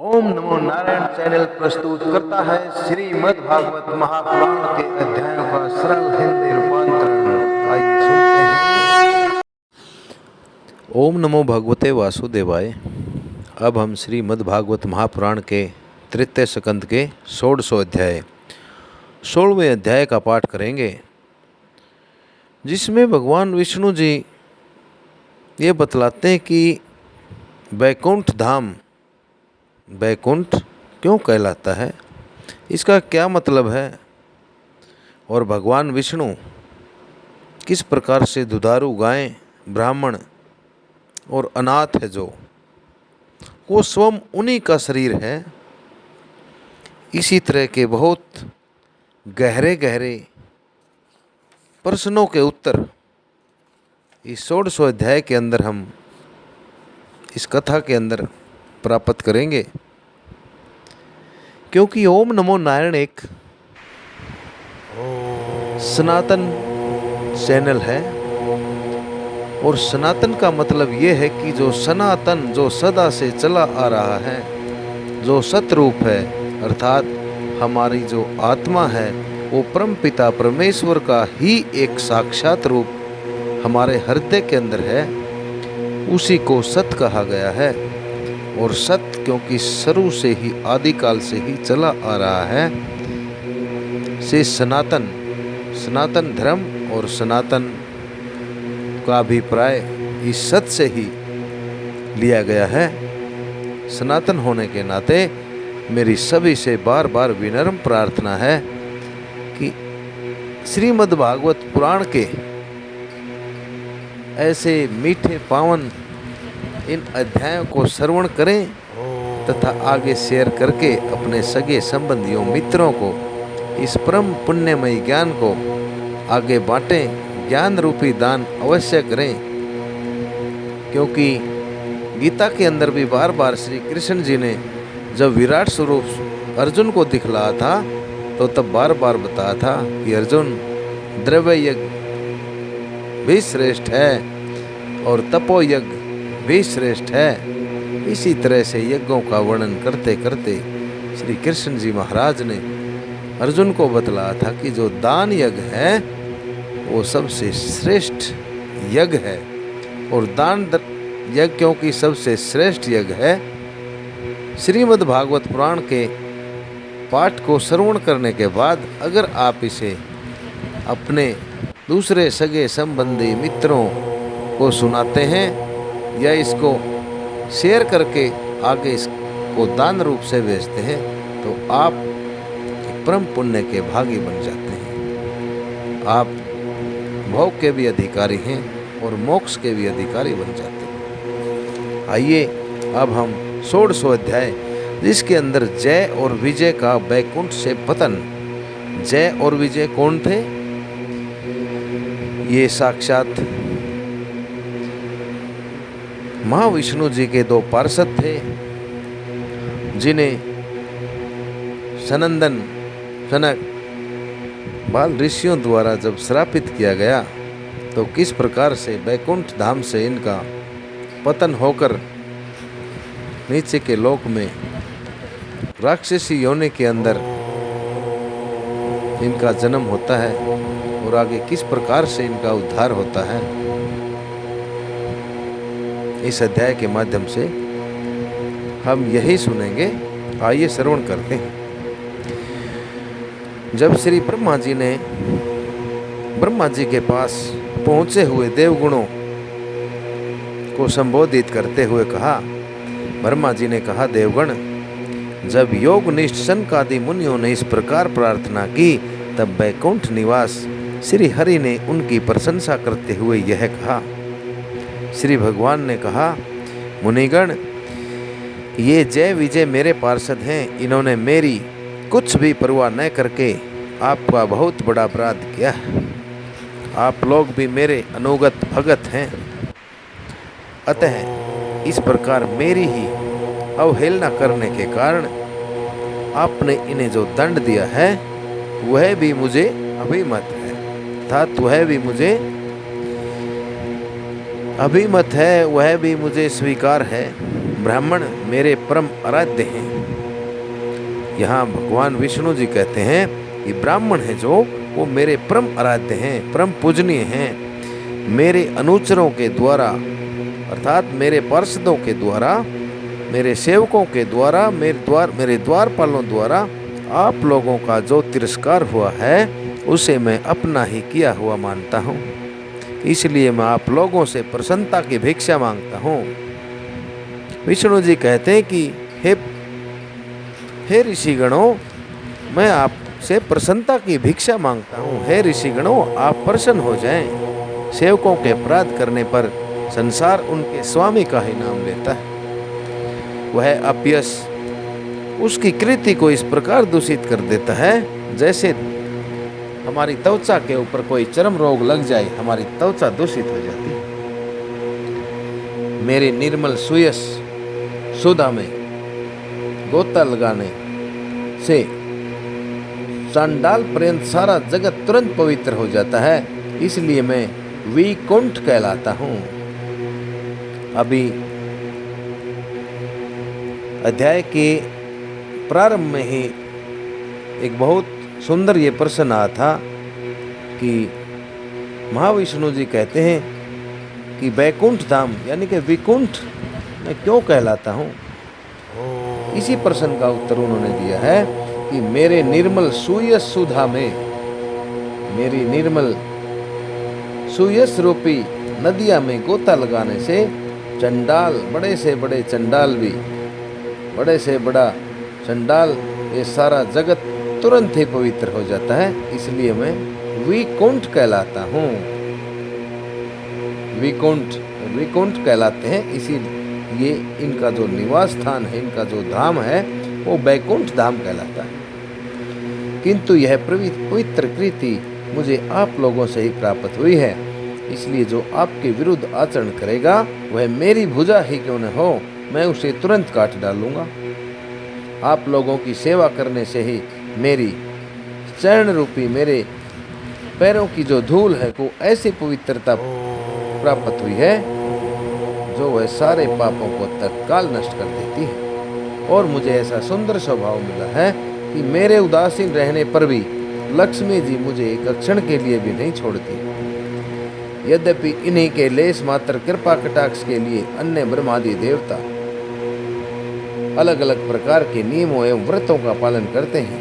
ओम नमो Narayan channel प्रस्तुत करता है श्रीमद् भागवत महापुराण के अध्यायों का सरल हिंदी रूपांतरण। आइए सुनते हैं। ओम नमो भगवते वासुदेवाय। अब हम श्रीमद् भागवत महापुराण के तृतीय स्कंद के 16वें अध्याय 16वें अध्याय का पाठ करेंगे, जिसमें भगवान विष्णु जी ये बतलाते हैं कि वैकुंठ धाम वैकुंठ क्यों कहलाता है, इसका क्या मतलब है, और भगवान विष्णु किस प्रकार से दुधारू गायें, ब्राह्मण और अनाथ है जो वो स्वयं उन्हीं का शरीर है। इसी तरह के बहुत गहरे गहरे प्रश्नों के उत्तर इस 16वें अध्याय के अंदर हम इस कथा के अंदर प्राप्त करेंगे, क्योंकि ओम नमो नारायण एक सनातन चैनल है, और सनातन का मतलब ये है कि जो सनातन, जो सदा से चला आ रहा है, जो सतरूप है, अर्थात हमारी जो आत्मा है वो परम पिता परमेश्वर का ही एक साक्षात रूप हमारे हृदय के अंदर है, उसी को सत कहा गया है। और सत क्योंकि शुरू से ही आदिकाल से ही चला आ रहा है, से सनातन सनातन धर्म और सनातन का अभिप्राय इस सत से ही लिया गया है। सनातन होने के नाते मेरी सभी से बार बार विनम्र प्रार्थना है कि श्रीमद् भागवत पुराण के ऐसे मीठे पावन इन अध्यायों को श्रवण करें तथा आगे शेयर करके अपने सगे संबंधियों, मित्रों को इस परम पुण्यमयी ज्ञान को आगे बांटें। ज्ञान रूपी दान अवश्य करें, क्योंकि गीता के अंदर भी बार बार श्री कृष्ण जी ने जब विराट स्वरूप अर्जुन को दिखलाया था तो तब बार बार बताया था कि अर्जुन, द्रव्य यज्ञ भी श्रेष्ठ है और तपो यज्ञ भी श्रेष्ठ है। इसी तरह से यज्ञों का वर्णन करते करते श्री कृष्ण जी महाराज ने अर्जुन को बतलाया था कि जो दान यज्ञ है वो सबसे श्रेष्ठ यज्ञ है, और दान यज्ञ क्योंकि सबसे श्रेष्ठ यज्ञ है, श्रीमद् भागवत पुराण के पाठ को श्रवण करने के बाद अगर आप इसे अपने दूसरे सगे संबंधी मित्रों को सुनाते हैं या इसको शेयर करके आगे इसको दान रूप से भेजते हैं, तो आप परम पुण्य के भागी बन जाते हैं। आप भोग के भी अधिकारी हैं और मोक्ष के भी अधिकारी बन जाते हैं। आइए अब हम 16वां अध्याय, जिसके अंदर जय और विजय का वैकुंठ से पतन। जय और विजय कौन थे? ये साक्षात महाविष्णु जी के दो पार्षद थे, जिन्हें सनंदन सनक बाल ऋषियों द्वारा जब श्रापित किया गया तो किस प्रकार से वैकुंठ धाम से इनका पतन होकर नीचे के लोक में राक्षसी योनि के अंदर इनका जन्म होता है, और आगे किस प्रकार से इनका उद्धार होता है, इस अध्याय के माध्यम से हम यही सुनेंगे। आइए श्रवण करते हैं। जब श्री ब्रह्मा जी के पास पहुंचे हुए देवगुणों को संबोधित करते हुए कहा, ब्रह्मा जी ने कहा, देवगण, जब योगनिष्ठ सनकादि मुनियों ने इस प्रकार प्रार्थना की तब वैकुंठ निवास श्री हरि ने उनकी प्रशंसा करते हुए यह कहा। श्री भगवान ने कहा, मुनिगण, ये जय विजय मेरे पार्षद हैं, इन्होंने मेरी कुछ भी परवाह न करके आपका बहुत बड़ा अपराध किया। आप लोग भी मेरे अनुगत भगत हैं, अतः इस प्रकार मेरी ही अवहेलना करने के कारण आपने इन्हें जो दंड दिया है वह भी मुझे अभिमत है, अर्थात वह भी मुझे अभिमत है वह भी मुझे स्वीकार है। ब्राह्मण मेरे परम आराध्य हैं। यहाँ भगवान विष्णु जी कहते हैं कि ब्राह्मण है जो वो मेरे परम आराध्य हैं, परम पूजनीय हैं। मेरे अनुचरों के द्वारा अर्थात मेरे पार्षदों के द्वारा, मेरे सेवकों के द्वारा, मेरे द्वारपालों द्वारा आप लोगों का जो तिरस्कार हुआ है उसे मैं अपना ही किया हुआ मानता हूँ। इसलिए मैं आप लोगों से प्रसन्नता की भिक्षा मांगता हूँ। विष्णु जी कहते हैं कि हे ऋषिगणों, मैं आपसे प्रसन्नता की भिक्षा मांगता हूँ। हे ऋषिगणों, आप प्रसन्न हो जाएं। सेवकों के अपराध करने पर संसार उनके स्वामी का ही नाम लेता है। वह अपयश उसकी कृति को इस प्रकार दूषित कर देता है जैसे हमारी त्वचा के ऊपर कोई चर्म रोग लग जाए, हमारी त्वचा दूषित हो जाती है। मेरे निर्मल सुयस सुधा में गोता लगाने से चांडाल पर्यंत सारा जगत तुरंत पवित्र हो जाता है। इसलिए मैं विकुंठ कहलाता हूँ। अभी अध्याय के प्रारंभ में ही एक बहुत सुंदर ये प्रश्न आया था कि महाविष्णु जी कहते हैं कि वैकुंठ धाम यानी कि विकुंठ मैं क्यों कहलाता हूँ। इसी प्रश्न का उत्तर उन्होंने दिया है कि मेरे निर्मल सुयस सुधा में, मेरी निर्मल सुयस रूपी नदिया में गोता लगाने से चंडाल, बड़े से बड़े चंडाल भी, बड़े से बड़ा चंडाल, ये सारा जगत तुरंत ही पवित्र हो जाता है। इसलिए मैं विकुंठ कहलाता हूँ। विकुंठ कहलाते हैं। इसीलिए इनका जो निवास स्थान है, इनका जो धाम है वो वैकुंठ धाम कहलाता है। किंतु यह पवित्र कृति मुझे आप लोगों से ही प्राप्त हुई है। इसलिए जो आपके विरुद्ध आचरण करेगा वह मेरी भुजा ही क्यों न हो, मैं उसे तुरंत काट डालूंगा। आप लोगों की सेवा करने से ही मेरी चरण रूपी मेरे पैरों की जो धूल है वो ऐसी पवित्रता प्राप्त हुई है जो वह सारे पापों को तत्काल नष्ट कर देती है। और मुझे ऐसा सुंदर स्वभाव मिला है कि मेरे उदासीन रहने पर भी लक्ष्मी जी मुझे एक क्षण के लिए भी नहीं छोड़ती। यद्यपि इन्हीं के लेस मात्र कृपा कटाक्ष के लिए अन्य ब्रह्मादि देवता अलग अलग प्रकार के नियमों एवं व्रतों का पालन करते हैं,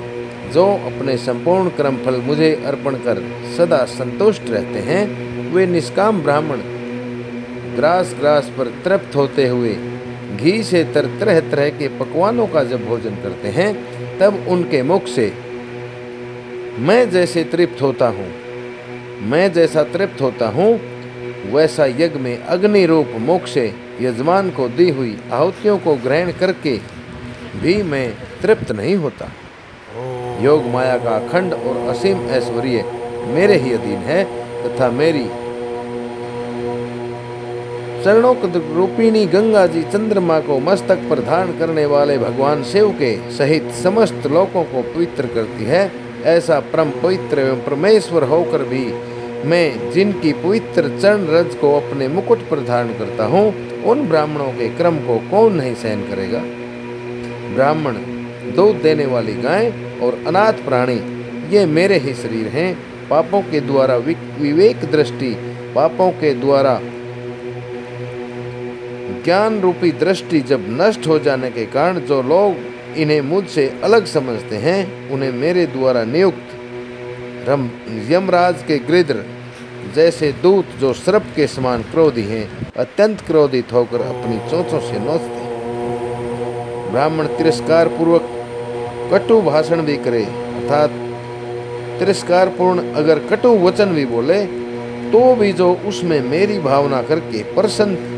जो अपने संपूर्ण कर्म फल मुझे अर्पण कर सदा संतुष्ट रहते हैं। वे निष्काम ब्राह्मण ग्रास पर तृप्त होते हुए घी से तरह तरह के पकवानों का जब भोजन करते हैं तब उनके मुख से मैं जैसा तृप्त होता हूँ वैसा यज्ञ में अग्नि रूप मुख से यजमान को दी हुई आहुतियों को ग्रहण करके भी मैं तृप्त नहीं होता। योग माया का अखंड और असीम ऐश्वर्य मेरे ही अधीन है तथा मेरी चरणों रूपिणी गंगा जी चंद्रमा को मस्तक पर धारण करने वाले भगवान शिव के सहित समस्त लोकों को पवित्र करती है। ऐसा परम पवित्र एवं परमेश्वर होकर भी मैं जिनकी पवित्र चरण रज को अपने मुकुट पर धारण करता हूँ, उन ब्राह्मणों के क्रम को कौन नहीं सहन करेगा। ब्राह्मण, दूध देने वाली गाय और अनाथ प्राणी ये मेरे ही शरीर हैं। पापों के द्वारा विवेक दृष्टि, पापों के द्वारा ज्ञान रूपी दृष्टि जब नष्ट हो जाने के कारण जो लोग इन्हें मुझसे अलग समझते हैं, उन्हें मेरे द्वारा नियुक्त यमराज के गृध्र जैसे दूत जो सर्प के समान क्रोधी हैं, अत्यंत क्रोधित होकर अपनी चोंचों से नोचते हैं। ब्राह्मण तिरस्कार पूर्वक कटु भाषण भी करे, अर्थात तिरस्कार पूर्ण अगर कटु वचन भी बोले तो भी जो उसमें मेरी भावना करके प्रसन्न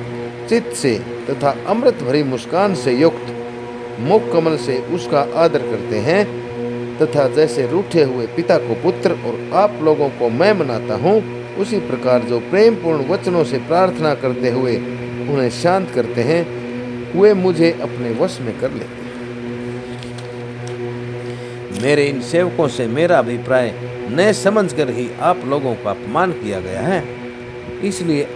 चित्त से तथा अमृत भरी मुस्कान से युक्त मुख कमल से उसका आदर करते हैं, तथा जैसे रूठे हुए पिता को पुत्र और आप लोगों को मैं मनाता हूँ, उसी प्रकार जो प्रेम पूर्ण वचनों से प्रार्थना करते हुए उन्हें शांत करते हैं, वे मुझे अपने वश में कर लेते हैं। मेरे इन सेवकों से मेरा अभिप्राय न समझकर ही आप लोगों का अपमान किया गया है। इसलिए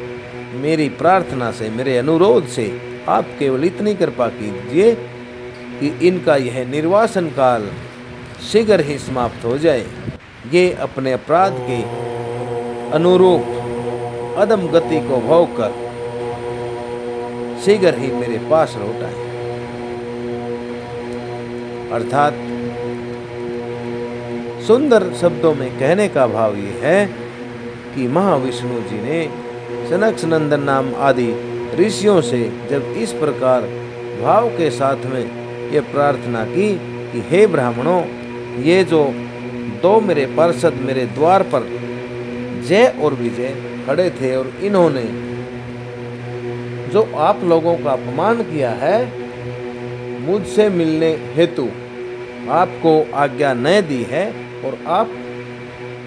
मेरी प्रार्थना से, मेरे अनुरोध से आप केवल इतनी कृपा कीजिए कि इनका यह निर्वासन काल शीघ्र ही समाप्त हो जाए। ये अपने अपराध के अनुरूप अदम गति को भोग कर शीघ्र ही मेरे पास लौट आए। अर्थात सुंदर शब्दों में कहने का भाव ये है कि महाविष्णु जी ने सनक नंदन नाम आदि ऋषियों से जब इस प्रकार भाव के साथ में ये प्रार्थना की कि हे ब्राह्मणों, ये जो दो मेरे पार्षद मेरे द्वार पर जय और विजय खड़े थे और इन्होंने जो आप लोगों का अपमान किया है, मुझसे मिलने हेतु आपको आज्ञा न दी है और आप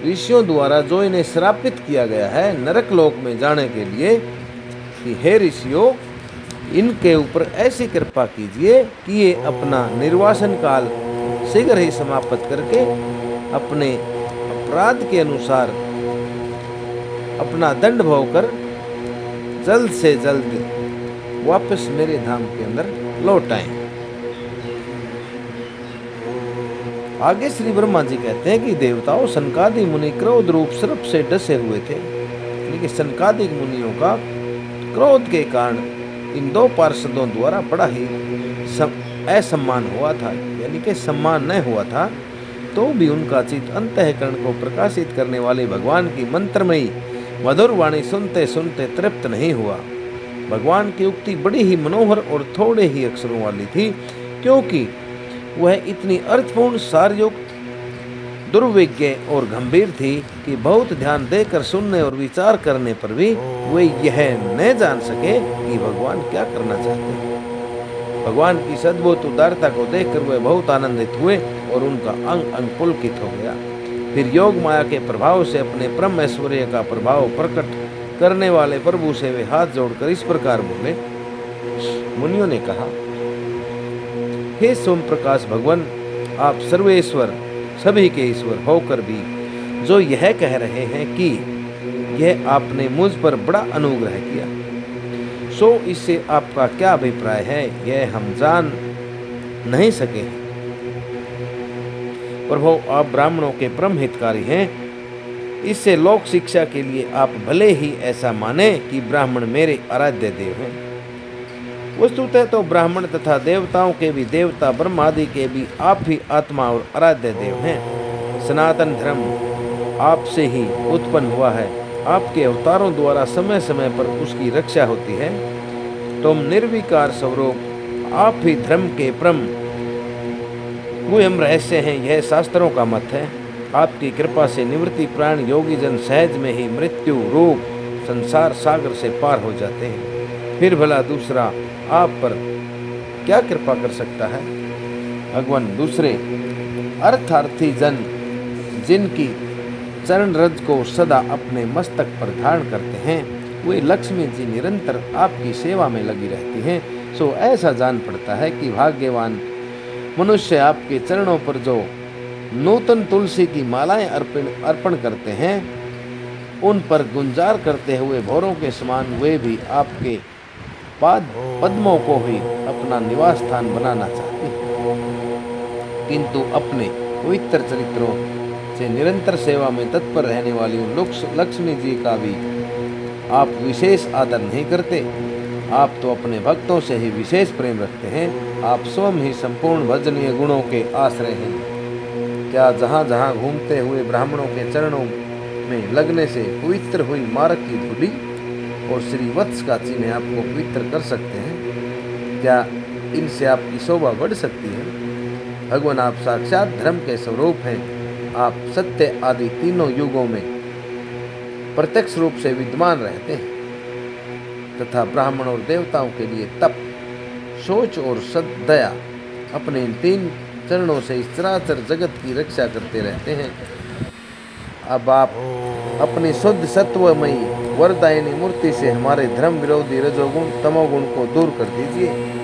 ऋषियों द्वारा जो इन्हें श्रापित किया गया है नरक लोक में जाने के लिए, कि हे ऋषियों, इनके ऊपर ऐसी कृपा कीजिए कि ये अपना निर्वासन काल शीघ्र ही समाप्त करके अपने अपराध के अनुसार अपना दंड भोग कर जल्द से जल्द वापस मेरे धाम के अंदर लौट आए। आगे श्री ब्रह्मा जी कहते हैं कि देवताओं, सनकादि मुनि क्रोध रूप सर्प से डसे हुए थे। यानी कि सनकादि मुनियों का क्रोध के कारण इन दो पार्षदों द्वारा बड़ा ही असम्मान हुआ था, यानी कि सम्मान न हुआ था, तो भी उनका चित्त अंतःकरण को प्रकाशित करने वाले भगवान की मंत्रमयी मधुर वाणी सुनते सुनते तृप्त नहीं हुआ। भगवान की उक्ति बड़ी ही मनोहर और थोड़े ही अक्षरों वाली थी, क्योंकि वह इतनी अर्थपूर्ण, सारयुक्त, दुर्विज्ञ और गंभीर थी कि बहुत ध्यान देकर सुनने और विचार करने पर भी वे यह न जान सके कि भगवान क्या करना चाहते हैं। भगवान की सद्भुत उदारता को देखकर वे बहुत आनंदित हुए और उनका अंग अंग पुलकित हो गया। फिर योग माया के प्रभाव से अपने परम ऐश्वर्य का प्रभाव प्रकट करने वाले प्रभु से वे हाथ जोड़कर इस प्रकार बोले। मुनियों ने कहा, हे सोम प्रकाश भगवान, आप सर्वेश्वर, सभी के ईश्वर होकर भी जो यह कह रहे हैं कि यह आपने मुझ पर बड़ा अनुग्रह किया, सो इससे आपका क्या अभिप्राय है, यह हम जान नहीं सके हैं। प्रभु, आप ब्राह्मणों के परम हितकारी हैं। इससे लोक शिक्षा के लिए आप भले ही ऐसा माने कि ब्राह्मण मेरे आराध्य देव हैं। वस्तुतः तो ब्राह्मण तथा देवताओं के भी देवता, ब्रह्म आदि के भी आप ही आत्मा और आराध्य देव हैं। सनातन धर्म आपसे ही उत्पन्न हुआ है। आपके अवतारों द्वारा समय समय पर उसकी रक्षा होती है। तुम निर्विकार स्वरूप आप ही धर्म के परम गुह्यम रहस्य हैं, यह शास्त्रों का मत है। आपकी कृपा से निवृत्ति प्राण योगी जन सहज में ही मृत्यु रूप संसार सागर से पार हो जाते हैं। फिर भला दूसरा आप पर क्या कृपा कर सकता है। भगवान, दूसरे अर्थार्थी जन जिनकी चरण रज को सदा अपने मस्तक पर धारण करते हैं, वे लक्ष्मी जी निरंतर आपकी सेवा में लगी रहती हैं। सो ऐसा जान पड़ता है कि भाग्यवान मनुष्य आपके चरणों पर जो नूतन तुलसी की मालाएं अर्पण करते हैं, उन पर गुंजार करते हुए भौरों के समान वे भी आपके पाद पद्मों को ही अपना निवास स्थान बनाना चाहते हैं। किंतु अपने पवित्र चरित्रों से निरंतर सेवा में तत्पर रहने वाली लक्ष्मी जी का भी आप विशेष आदर नहीं करते। आप तो अपने भक्तों से ही विशेष प्रेम रखते हैं। आप स्वयं ही संपूर्ण भजनीय गुणों के आश्रय हैं। क्या जहाँ जहाँ घूमते हुए ब्राह्मणों के चरणों में लगने से पवित्र हुई मार्ग की धूलि और श्री वत्स का चिन्ह आपको पवित्र कर सकते हैं? क्या इनसे आपकी शोभा बढ़ सकती है? भगवान, आप साक्षात धर्म के स्वरूप हैं। आप सत्य आदि तीनों युगों में प्रत्यक्ष रूप से विद्यमान रहते हैं तथा ब्राह्मण और देवताओं के लिए तप, सोच और सद्दया अपने इन तीन चरणों से इस चराचर जगत की रक्षा करते रहते हैं। अब आप अपनी शुद्ध सत्वमयी वरदायिनी मूर्ति से हमारे धर्म विरोधी रजोगुण तमोगुण को दूर कर दीजिए।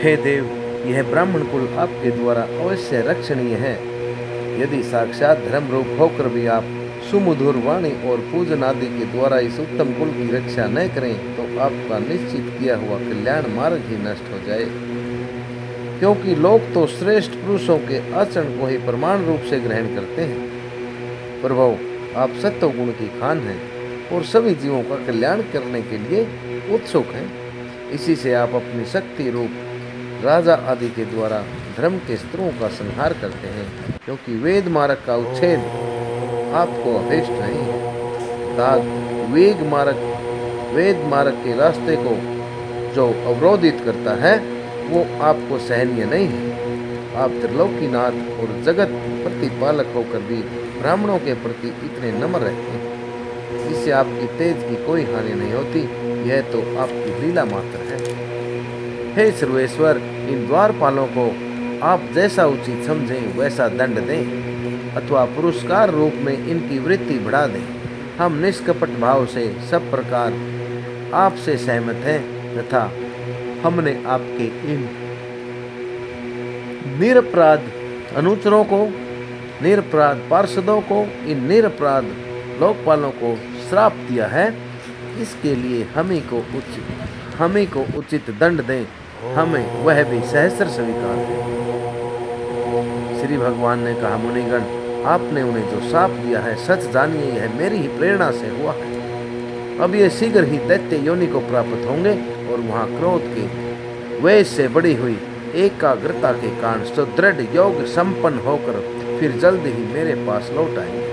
हे देव, यह ब्राह्मण कुल आपके द्वारा अवश्य रक्षणीय है। यदि साक्षात धर्म रूप होकर भी आप सुमधुर वाणी और पूजन आदि के द्वारा इस उत्तम कुल की रक्षा न करें तो आपका निश्चित किया हुआ कल्याण मार्ग ही नष्ट हो जाए। क्योंकि लोग तो श्रेष्ठ पुरुषों के आचरण को ही प्रमाण रूप से ग्रहण करते हैं। प्रभु, आप सत्व गुण की खान हैं और सभी जीवों का कल्याण करने के लिए उत्सुक हैं। इसी से आप अपनी शक्ति रूप राजा आदि के द्वारा धर्म के शत्रुओं का संहार करते हैं, क्योंकि वेद मार्ग का उच्छेद आपको अभीष्ट नहीं है। अर्थात वेद मार्ग के रास्ते को जो अवरोधित करता है वो आपको सहनीय नहीं है। आप त्रिलोकीनाथ और जगत प्रतिपालक होकर भी ब्राह्मणों के प्रति इतने नम्र रहते हैं, इससे आपकी तेज की कोई हानि नहीं होती। यह तो आपकी लीला मात्र है। हे सर्वेश्वर, इन द्वारपालों को आप जैसा उचित समझें वैसा दंड दें अथवा पुरस्कार रूप में इनकी वृत्ति बढ़ा दें। हम निष्कपट भाव से सब प्रकार आपसे सहमत हैं तथा हमने आपके इन निरपराध अनुचरों को, निरपराध पार्षदों को, इन निरपराध लोकपालों को श्राप दिया है। इसके लिए हमें को उचित दंड दें, हमें वह भी सहस्र स्वीकार है। श्री भगवान ने कहा, मुनिगण, आपने उन्हें जो श्राप दिया है सच जानिए यह मेरी ही प्रेरणा से हुआ है। अब ये शीघ्र ही दैत्य योनि को प्राप्त होंगे और वहाँ क्रोध के वेश से बड़ी हुई एकाग्रता के कारण सुदृढ़ योग संपन्न होकर फिर जल्द ही मेरे पास लौट आएंगे।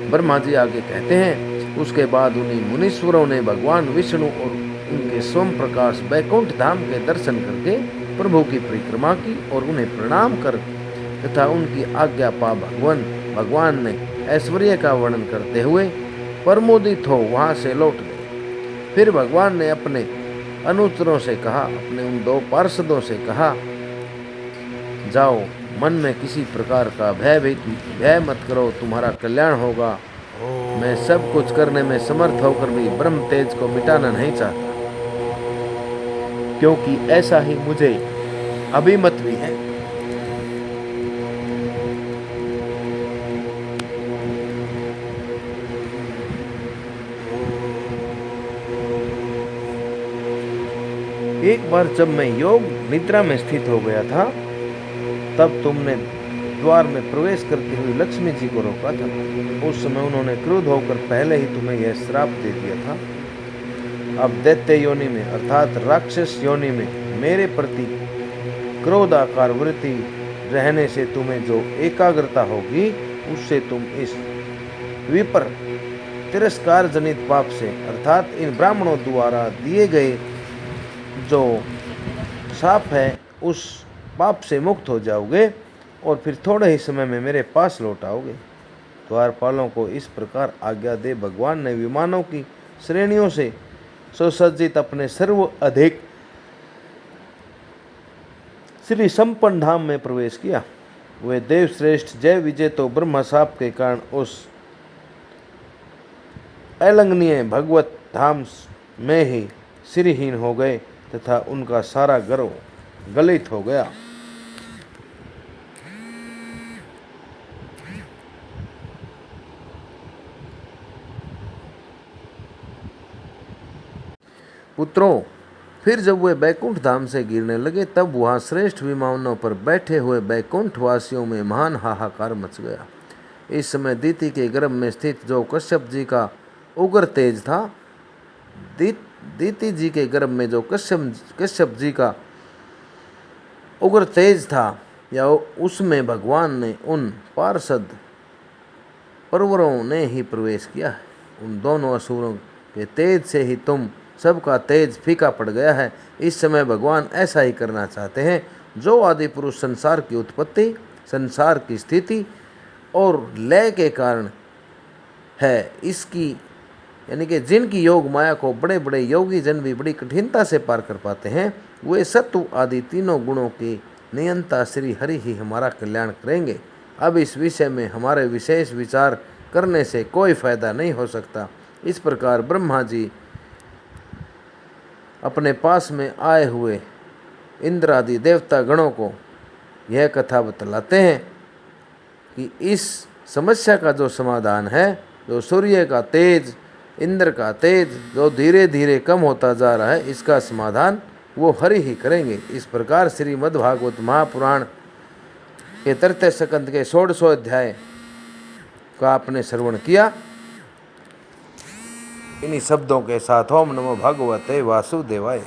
ब्रह्मा जी आगे कहते हैं, उसके बाद उन्हीं मुनीश्वरों ने भगवान विष्णु और उनके स्वयं प्रकाश बैकुंठ धाम के दर्शन करके प्रभु की परिक्रमा की और उन्हें प्रणाम कर तथा उनकी आज्ञा पा भगवान ने ऐश्वर्य का वर्णन करते हुए प्रमोदित हो वहां से लौट गए। फिर भगवान ने अपने अनुचरों से कहा, अपने उन दो पार्षदों से कहा, जाओ, मन में किसी प्रकार का भय मत करो, तुम्हारा कल्याण होगा। मैं सब कुछ करने में समर्थ होकर भी ब्रह्म तेज को मिटाना नहीं चाहता, क्योंकि ऐसा ही मुझे अभिमत भी है। एक बार जब मैं योग निद्रा में स्थित हो गया था तब तुमने द्वार में प्रवेश करती हुई लक्ष्मी जी को रोका था। उस समय उन्होंने क्रोध होकर पहले ही तुम्हें यह श्राप दे दिया था। अब दैत्य योनि में अर्थात राक्षस योनि में मेरे प्रति क्रोधाकार वृत्ति रहने से तुम्हें जो एकाग्रता होगी उससे तुम इस विपर तिरस्कार जनित पाप से अर्थात इन ब्राह्मणों द्वारा दिए गए जो शाप है उस पाप से मुक्त हो जाओगे और फिर थोड़े ही समय में मेरे पास लौट आओगे। द्वारपालों को इस प्रकार आज्ञा दे भगवान ने विमानों की श्रेणियों से सुसज्जित अपने सर्व अधिक श्री संपन्न धाम में प्रवेश किया। वे देव श्रेष्ठ जय विजय तो ब्रह्म शाप के कारण उस अलंघनीय भगवत धाम में ही श्रीहीन हो गए तथा उनका सारा गर्व गलित हो गया। पुत्रों, फिर जब वे बैकुंठ धाम से गिरने लगे तब वहाँ श्रेष्ठ विमानों पर बैठे हुए बैकुंठ वासियों में महान हाहाकार मच गया। इस समय दीति के गर्भ में स्थित जो कश्यप जी का उग्र तेज था, दीति जी के गर्भ में जो कश्यप जी का उग्र तेज था या उसमें भगवान ने उन पार्षद परवरों ने ही प्रवेश किया है। उन दोनों असुरों के तेज से ही तुम सबका तेज फीका पड़ गया है। इस समय भगवान ऐसा ही करना चाहते हैं। जो आदि पुरुष संसार की उत्पत्ति, संसार की स्थिति और लय के कारण है, इसकी यानी कि जिनकी योग माया को बड़े बड़े योगी जन भी बड़ी कठिनता से पार कर पाते हैं, वे सत्व आदि तीनों गुणों की नियंता श्री हरि ही हमारा कल्याण करेंगे। अब इस विषय में हमारे विशेष विचार करने से कोई फायदा नहीं हो सकता। इस प्रकार ब्रह्मा जी अपने पास में आए हुए इंद्र आदि देवता गणों को यह कथा बतलाते हैं कि इस समस्या का जो समाधान है, जो सूर्य का तेज, इंद्र का तेज जो धीरे धीरे कम होता जा रहा है, इसका समाधान वो हरि ही करेंगे। इस प्रकार श्रीमद् भागवत महापुराण के 33 स्कंद के 16 अध्याय का आपने श्रवण किया। इन्हीं शब्दों के साथ ओम नमो भगवते वासुदेवाय।